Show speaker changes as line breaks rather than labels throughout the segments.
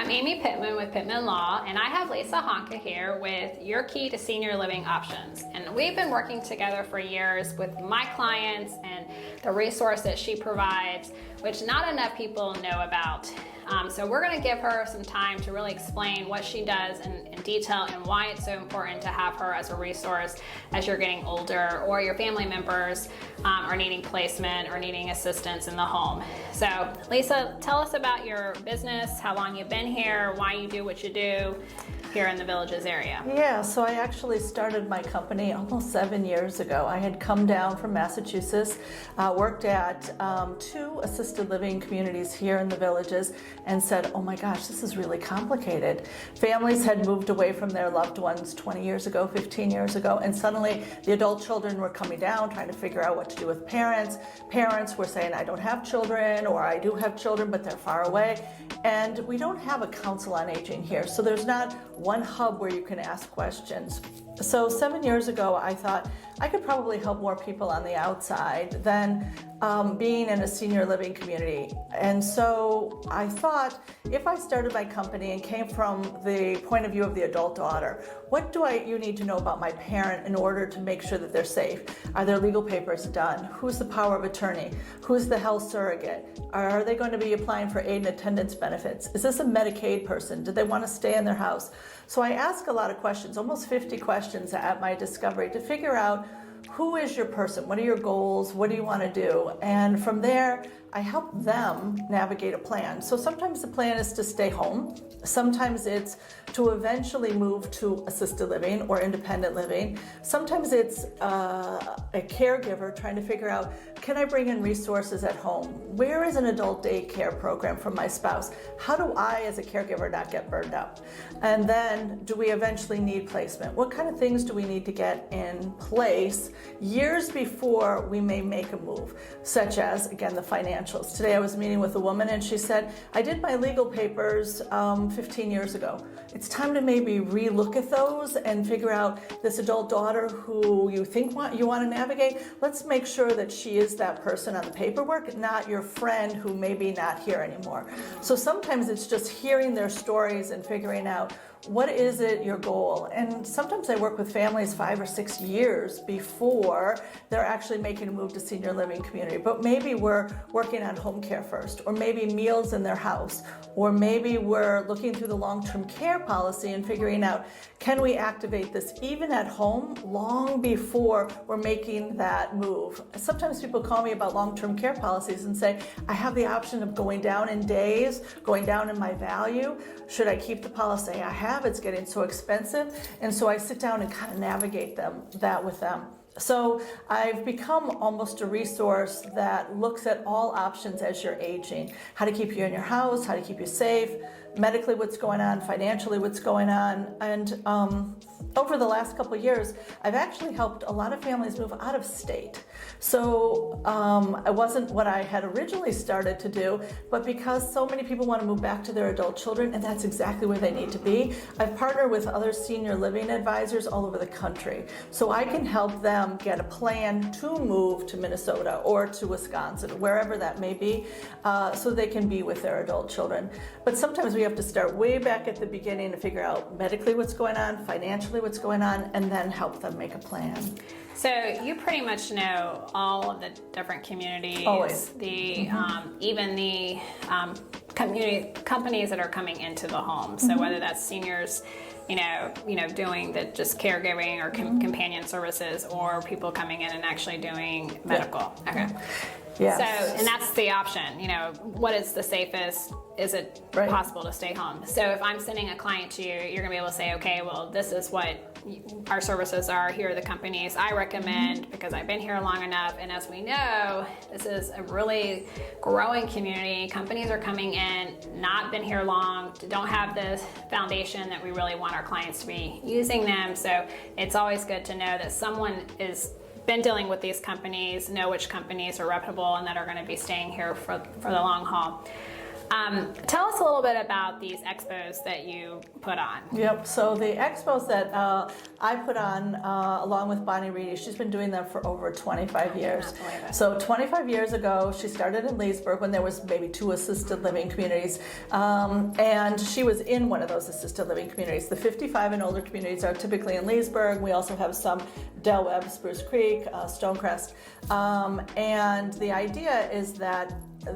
I'm Amy Pittman with Pittman Law, and I have Lisa Honka here with Your Key to Senior Living Options. And we've been working together for years with my clients and the resource that she provides, which not enough people know about. So we're going to give her some time to really explain what she does in detail and why it's so important to have her as a resource as you're getting older or your family members are needing placement or needing assistance in the home. So Lisa, tell us about your business, how long you've been here, why you do what you do here in the Villages area.
Yeah, so I actually started my company almost 7 years ago. I had come down from Massachusetts, worked at 2 assisted living communities here in the Villages, and said, oh my gosh, this is really complicated. Families had moved away from their loved ones 20 years ago, 15 years ago, and suddenly the adult children were coming down, trying to figure out what to do with parents. Parents were saying, I don't have children, or I do have children, but they're far away. And we don't have a council on aging here, so there's not one hub where you can ask questions. So 7 years ago, I thought I could probably help more people on the outside than being in a senior living community. And so I thought, if I started my company and came from the point of view of the adult daughter, what do you need to know about my parent in order to make sure that they're safe? Are their legal papers done? Who's the power of attorney? Who's the health surrogate? Are they going to be applying for aid and attendance benefits? Is this a Medicaid person? Do they want to stay in their house? So I ask a lot of questions, almost 50 questions at my discovery, to figure out who is your person? What are your goals? What do you want to do? And from there, I help them navigate a plan. So sometimes the plan is to stay home. Sometimes it's to eventually move to assisted living or independent living. Sometimes it's a caregiver trying to figure out, can I bring in resources at home? Where is an adult daycare program for my spouse? How do I, as a caregiver, not get burned out? And then, do we eventually need placement? What kind of things do we need to get in place years before we may make a move, such as, again, the financials. Today I was meeting with a woman and she said, I did my legal papers 15 years ago. It's time to maybe relook at those and figure out this adult daughter who you think you want to navigate. Let's make sure that she is that person on the paperwork, not your friend who may be not here anymore. So sometimes it's just hearing their stories and figuring out, what is it, your goal? And sometimes I work with families 5 or 6 years before they're actually making a move to senior living community. But maybe we're working on home care first, or maybe meals in their house, or maybe we're looking through the long-term care policy and figuring out, can we activate this even at home long before we're making that move? Sometimes people call me about long-term care policies and say, I have the option of going down in days, going down in my value. Should I keep the policy I have? It's getting so expensive. And so I sit down and kind of navigate that with them. So I've become almost a resource that looks at all options as you're aging. How to keep you in your house, how to keep you safe, medically what's going on, financially what's going on. And over the last couple of years, I've actually helped a lot of families move out of state. So it wasn't what I had originally started to do, but because so many people want to move back to their adult children, and that's exactly where they need to be, I've partnered with other senior living advisors all over the country. So I can help them get a plan to move to Minnesota or to Wisconsin, wherever that may be, so they can be with their adult children. But sometimes we have to start way back at the beginning to figure out medically what's going on, financially what's going on, and then help them make a plan.
So you pretty much know all of the different communities,
always.
Even the community companies that are coming into the home. So whether that's seniors, doing the just caregiving or companion services, or people coming in and actually doing medical. Yeah. Okay.
Yes.
So, and that's the option, what is the safest? Is it possible to stay home? So if I'm sending a client to you, you're gonna be able to say, okay, well, this is what our services are. Here are the companies I recommend because I've been here long enough. And as we know, this is a really growing community. Companies are coming in, not been here long, don't have the foundation that we really want our clients to be using them. So it's always good to know that someone is been dealing with these companies, know which companies are reputable and that are going to be staying here for the long haul. Tell us a little bit about these expos that you put on.
Yep, so the expos that I put on along with Bonnie Reedy, she's been doing them for over 25 years. So 25 years ago, she started in Leesburg when there was maybe 2 assisted living communities, and she was in one of those assisted living communities. The 55 and older communities are typically in Leesburg. We also have some Del Webb, Spruce Creek, Stonecrest, and the idea is that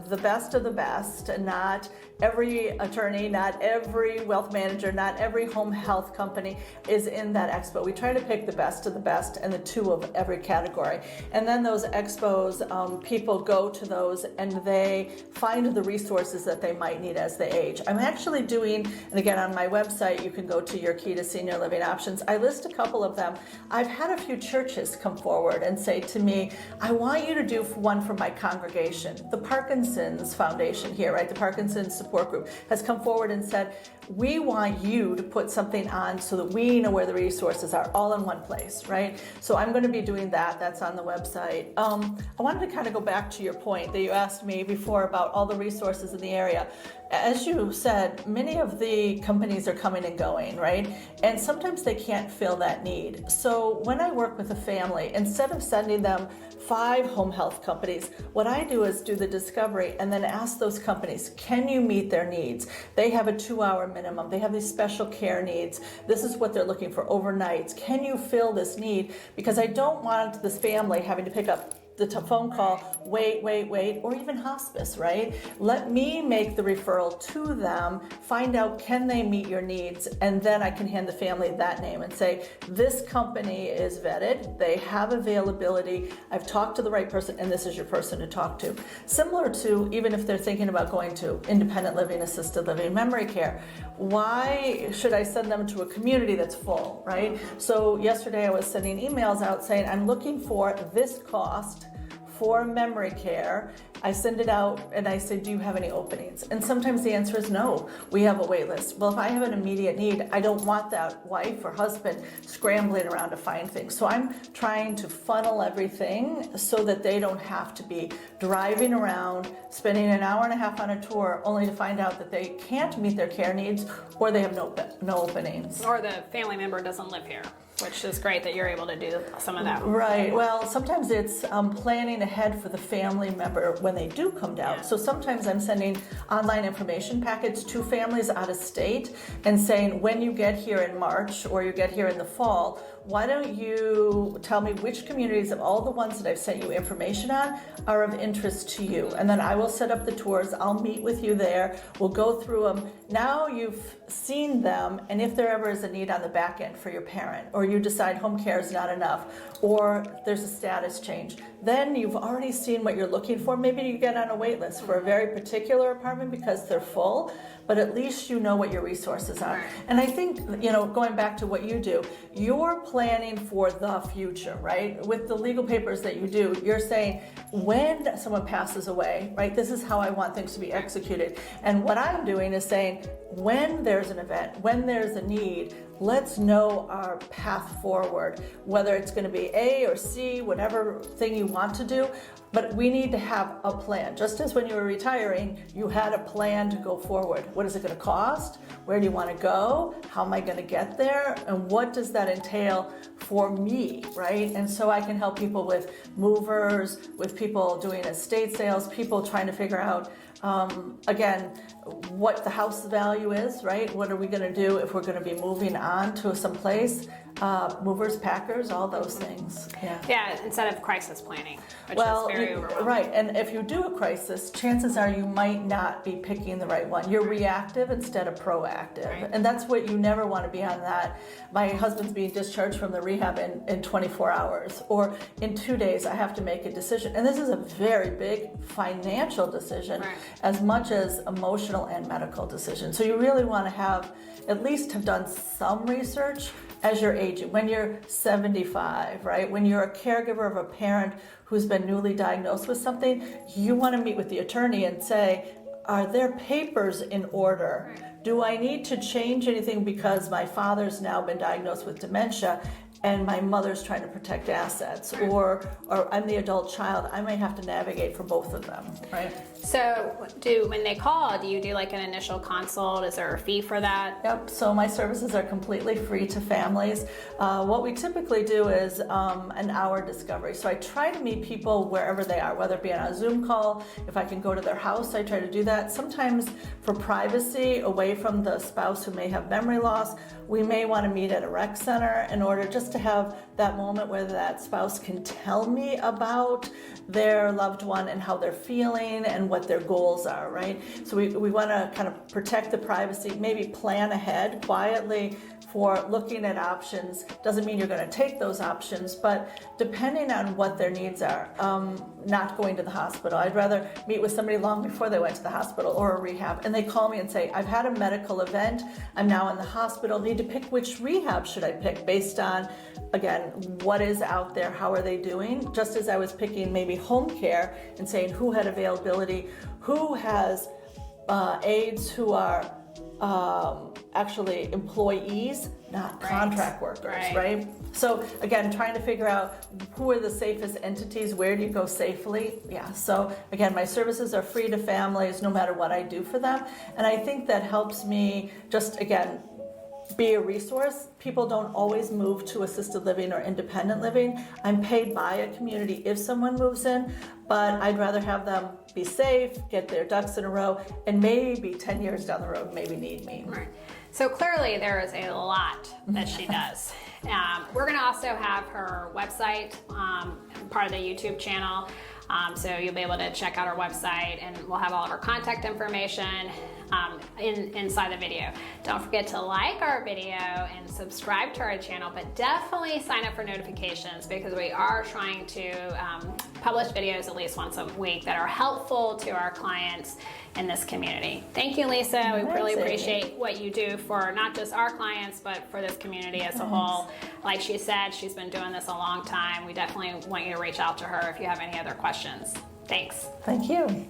the best of the best, not every attorney, not every wealth manager, not every home health company is in that expo. We try to pick the best of the best and the 2 of every category. And then those expos, people go to those and they find the resources that they might need as they age. I'm actually doing, and again on my website, you can go to Your Key to Senior Living Options. I list a couple of them. I've had a few churches come forward and say to me, I want you to do one for my congregation. The Parkinson's Foundation here, right? The Parkinson's Support Group has come forward and said, we want you to put something on so that we know where the resources are all in one place, right? So I'm going to be doing that. That's on the website. I wanted to kind of go back to your point that you asked me before about all the resources in the area. As you said, many of the companies are coming and going, right? And sometimes they can't fill that need. So when I work with a family, instead of sending them 5 home health companies, what I do is do the discovery and then ask those companies, can you meet their needs? They have a 2-hour minimum. They have these special care needs. This is what they're looking for, overnights. Can you fill this need? Because I don't want this family having to pick up the phone call, wait, or even hospice, right? Let me make the referral to them, find out can they meet your needs, and then I can hand the family that name and say, this company is vetted, they have availability, I've talked to the right person, and this is your person to talk to. Similar to even if they're thinking about going to independent living, assisted living, memory care, why should I send them to a community that's full, right? So yesterday I was sending emails out saying, I'm looking for this cost for memory care. I send it out and I say, do you have any openings? And sometimes the answer is no, we have a wait list. Well, if I have an immediate need, I don't want that wife or husband scrambling around to find things. So I'm trying to funnel everything so that they don't have to be driving around, spending an hour and a half on a tour only to find out that they can't meet their care needs or they have no openings.
Or the family member doesn't live here, which is great that you're able to do some of that.
Right. Well, sometimes it's planning ahead for the family member when they do come down.
Yeah.
So sometimes I'm sending online information packets to families out of state and saying, when you get here in March or you get here in the fall, why don't you tell me which communities of all the ones that I've sent you information on are of interest to you? And then I will set up the tours. I'll meet with you there. We'll go through them. Now you've seen them, and if there ever is a need on the back end for your parent, or you decide home care is not enough, or there's a status change, then you've already seen what you're looking for. Maybe you get on a wait list for a very particular apartment because they're full, but at least you know what your resources are.
Right.
And I think, going back to what you do, you're planning for the future, right? With the legal papers that you do, you're saying, when someone passes away, right, this is how I want things to be executed. And what I'm doing is saying, when there's an event, when there's a need, let's know our path forward, whether it's going to be A or C, whatever thing you want to do, but we need to have a plan. Just as when you were retiring, you had a plan to go forward. What is it going to cost? Where do you want to go? How am I going to get there? And what does that entail for me, right? And so I can help people with movers, with people doing estate sales, people trying to figure out, again, what the house value is, right? What are we going to do if we're going to be moving on to some place? Movers, packers, all those things.
Yeah, instead of crisis planning, which
Well,
is very overwhelming.
right, and if you do a crisis, chances are you might not be picking the right one. You're reactive instead of proactive,
Right.
and that's what you never want to be on that. My husband's being discharged from the rehab in 24 hours, or in 2 days I have to make a decision. And this is a very big financial decision,
Right.
as much as emotional and medical decision. So you really want to at least have done some research as you're aging, when you're 75, right? When you're a caregiver of a parent who's been newly diagnosed with something, you want to meet with the attorney and say, are their papers in order? Do I need to change anything because my father's now been diagnosed with dementia? and my mother's trying to protect assets, or I'm the adult child, I may have to navigate for both of them, right?
So when they call, do you do like an initial consult? Is there a fee for that?
Yep, so my services are completely free to families. What we typically do is an hour discovery. So I try to meet people wherever they are, whether it be on a Zoom call, if I can go to their house, I try to do that. Sometimes for privacy, away from the spouse who may have memory loss, we may want to meet at a rec center in order just to have that moment where that spouse can tell me about their loved one and how they're feeling and what their goals are, right? So we want to kind of protect the privacy, maybe plan ahead quietly for looking at options. Doesn't mean you're going to take those options, but depending on what their needs are, not going to the hospital. I'd rather meet with somebody long before they went to the hospital or a rehab, and they call me and say, I've had a medical event, I'm now in the hospital, need to pick which rehab should I pick based on, again, what is out there, how are they doing? Just as I was picking maybe home care and saying who had availability, who has aides who are actually employees, not contract workers, right? So again, trying to figure out who are the safest entities, where do you go safely? Yeah, so again, my services are free to families no matter what I do for them. And I think that helps me just, again, be a resource. People don't always move to assisted living or independent living. I'm paid by a community if someone moves in, but I'd rather have them be safe, get their ducks in a row, and maybe 10 years down the road, maybe need me.
Right. So clearly there is a lot that she does. We're going to also have her website, part of the YouTube channel. So you'll be able to check out our website, and we'll have all of our contact information inside the video. Don't forget to like our video and subscribe to our channel, but definitely sign up for notifications because we are trying to publish videos at least once a week that are helpful to our clients in this community. Thank you, Lisa. We really appreciate what you do for not just our clients, but for this community as a whole. Like she said, she's been doing this a long time. We definitely want you to reach out to her if you have any other questions. Thanks.
Thank you.